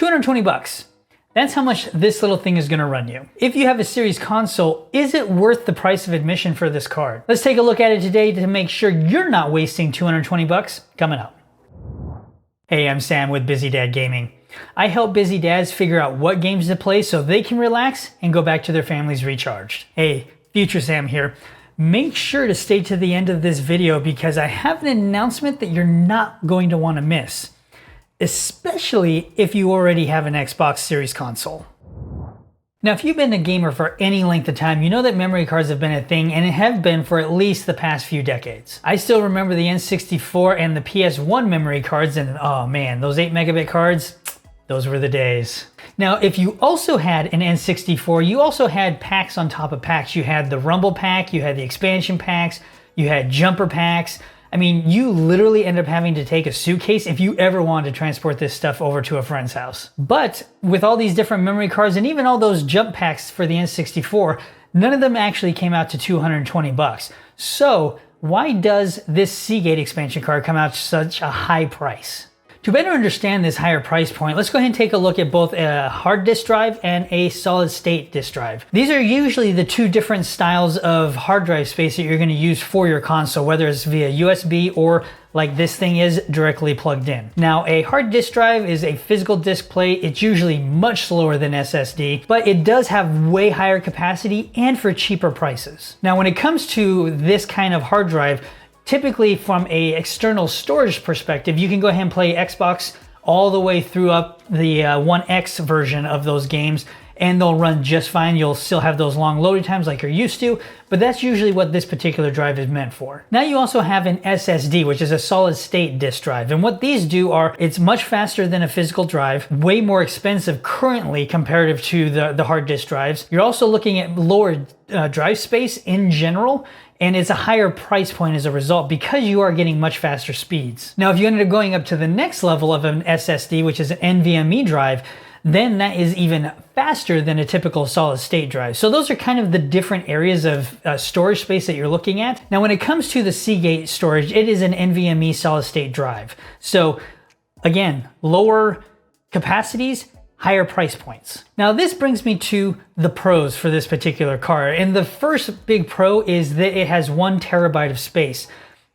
220 bucks. That's how much this little thing is gonna run you. If you have a series console, is it worth the price of admission for this card? Let's take a look at it today to make sure you're not wasting 220 bucks coming up. Hey, I'm Sam with Busy Dad Gaming. I help busy dads figure out what games to play so they can relax and go back to their families recharged. Hey, Future Sam here. Make sure to stay to the end of this video because I have an announcement that you're not going to want to miss, especially if you already have an Xbox Series console. Now, if you've been a gamer for any length of time, you know that memory cards have been a thing, and it have been for at least the past few decades. I still remember the N64 and the PS1 memory cards, and oh man, those 8 megabit cards, those were the days. Now, if you also had an N64, you also had packs on top of packs. You had the Rumble pack, you had the expansion packs, you had jumper packs. I mean, you literally end up having to take a suitcase if you ever wanted to transport this stuff over to a friend's house. But with all these different memory cards and even all those jump packs for the N64, none of them actually came out to 220 bucks. So why does this Seagate expansion card come out to such a high price? To better understand this higher price point, let's go ahead and take a look at both a hard disk drive and a solid state disk drive. These are usually the two different styles of hard drive space that you're going to use for your console, whether it's via USB or like this thing is directly plugged in. Now, a hard disk drive is a physical disk plate. It's usually much slower than SSD, but it does have way higher capacity and for cheaper prices. Now, when it comes to this kind of hard drive, typically from a external storage perspective, you can go ahead and play Xbox all the way through up the One X version of those games, and they'll run just fine. You'll still have those long loading times like you're used to, but that's usually what this particular drive is meant for. Now you also have an SSD, which is a solid state disk drive. And what these do are, it's much faster than a physical drive, way more expensive currently comparative to the hard disk drives. You're also looking at lower drive space in general, and it's a higher price point as a result because you are getting much faster speeds. Now, if you ended up going up to the next level of an SSD, which is an NVMe drive, then that is even faster than a typical solid state drive. So those are kind of the different areas of storage space that you're looking at. Now, when it comes to the Seagate storage, it is an NVMe solid state drive. So again, lower capacities, higher price points. Now this brings me to the pros for this particular card. And the first big pro is that it has 1 terabyte of space.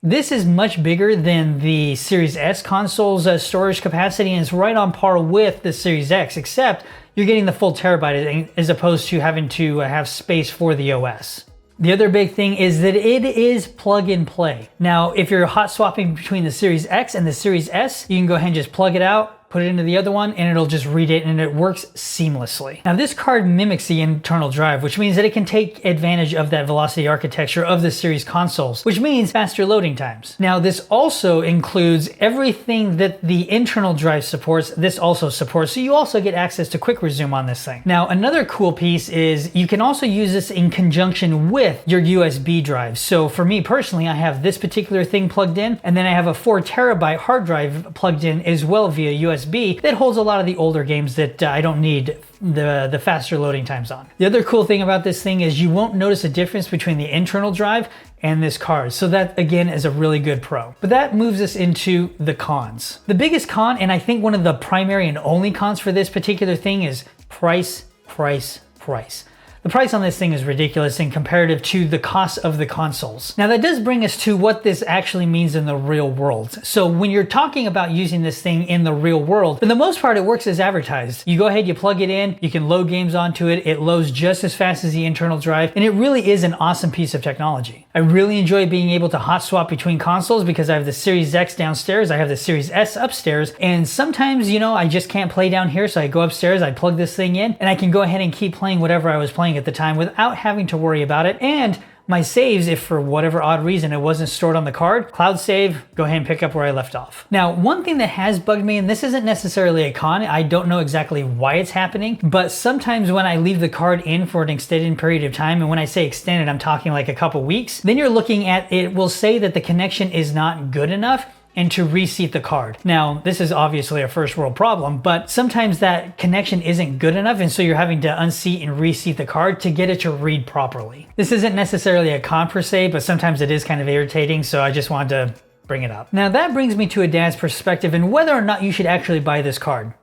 This is much bigger than the Series S console's storage capacity, and it's right on par with the Series X, except you're getting the full terabyte as opposed to having to have space for the OS. The other big thing is that it is plug and play. Now, if you're hot swapping between the Series X and the Series S, you can go ahead and just plug it out, put it into the other one, and it'll just read it, and it works seamlessly. Now, this card mimics the internal drive, which means that it can take advantage of that velocity architecture of the series consoles, which means faster loading times. Now, this also includes everything that the internal drive supports, this also supports, so you also get access to quick resume on this thing. Now, another cool piece is you can also use this in conjunction with your USB drive. So for me personally, I have this particular thing plugged in, and then I have a 4 terabyte hard drive plugged in as well via USB that holds a lot of the older games that I don't need the faster loading times on. The other cool thing about this thing is you won't notice a difference between the internal drive and this card. So that again is a really good pro. But that moves us into the cons. The biggest con, and I think one of the primary and only cons for this particular thing, is price, price, price. The price on this thing is ridiculous in comparative to the cost of the consoles. Now that does bring us to what this actually means in the real world. So when you're talking about using this thing in the real world, for the most part, it works as advertised. You go ahead, you plug it in, you can load games onto it, it loads just as fast as the internal drive, and it really is an awesome piece of technology. I really enjoy being able to hot swap between consoles because I have the Series X downstairs, I have the Series S upstairs, and sometimes, you know, I just can't play down here, so I go upstairs, I plug this thing in, and I can go ahead and keep playing whatever I was playing at the time without having to worry about it. And my saves, if for whatever odd reason it wasn't stored on the card, cloud save, go ahead and pick up where I left off. Now, one thing that has bugged me, and this isn't necessarily a con, I don't know exactly why it's happening, but sometimes when I leave the card in for an extended period of time, and when I say extended, I'm talking like a couple weeks, then you're looking at, it will say that the connection is not good enough and to reseat the card. Now, this is obviously a first world problem, but sometimes that connection isn't good enough, and so you're having to unseat and reseat the card to get it to read properly. This isn't necessarily a con per se, but sometimes it is kind of irritating, so I just wanted to bring it up. Now that brings me to a dad's perspective and whether or not you should actually buy this card.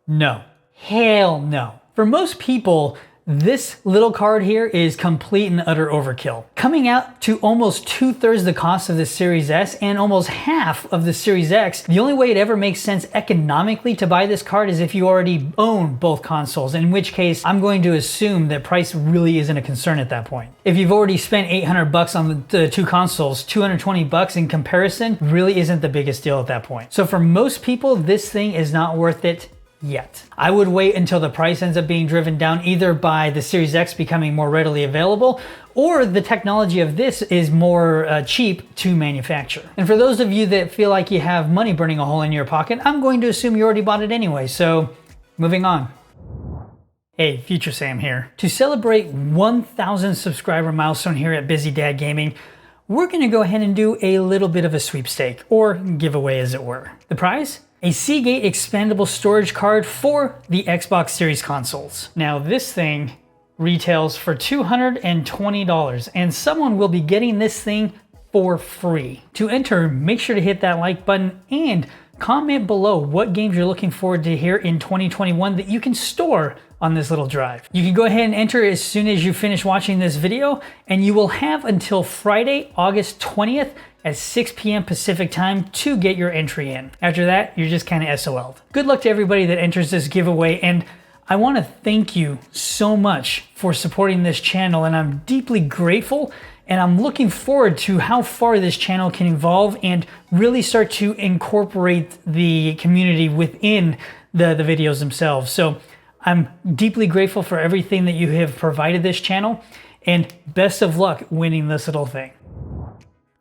No. Hell no. For most people, this little card here is complete and utter overkill. Coming out to almost 2/3 the cost of the Series S and almost half of the Series X, the only way it ever makes sense economically to buy this card is if you already own both consoles, in which case I'm going to assume that price really isn't a concern at that point. If you've already spent $800 on the two consoles, $220 in comparison really isn't the biggest deal at that point. So for most people, this thing is not worth it yet. I would wait until the price ends up being driven down either by the Series X becoming more readily available or the technology of this is more cheap to manufacture. And for those of you that feel like you have money burning a hole in your pocket, I'm going to assume you already bought it anyway, so moving on. Hey, Future Sam here. To celebrate 1,000 subscriber milestone here at Busy Dad Gaming, we're gonna go ahead and do a little bit of a sweepstake, or giveaway as it were. The prize? A Seagate expandable storage card for the Xbox Series consoles. Now this thing retails for $220 and someone will be getting this thing for free. To enter, make sure to hit that like button and comment below what games you're looking forward to hear in 2021 that you can store on this little drive. You can go ahead and enter as soon as you finish watching this video, and you will have until Friday, August 20th at 6 p.m. Pacific time to get your entry in. After that, you're just kind of SOL'd. Good luck to everybody that enters this giveaway, and I want to thank you so much for supporting this channel, and I'm deeply grateful, and I'm looking forward to how far this channel can evolve and really start to incorporate the community within the videos themselves. So I'm deeply grateful for everything that you have provided this channel, and best of luck winning this little thing.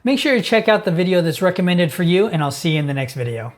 Make sure to check out the video that's recommended for you, and I'll see you in the next video.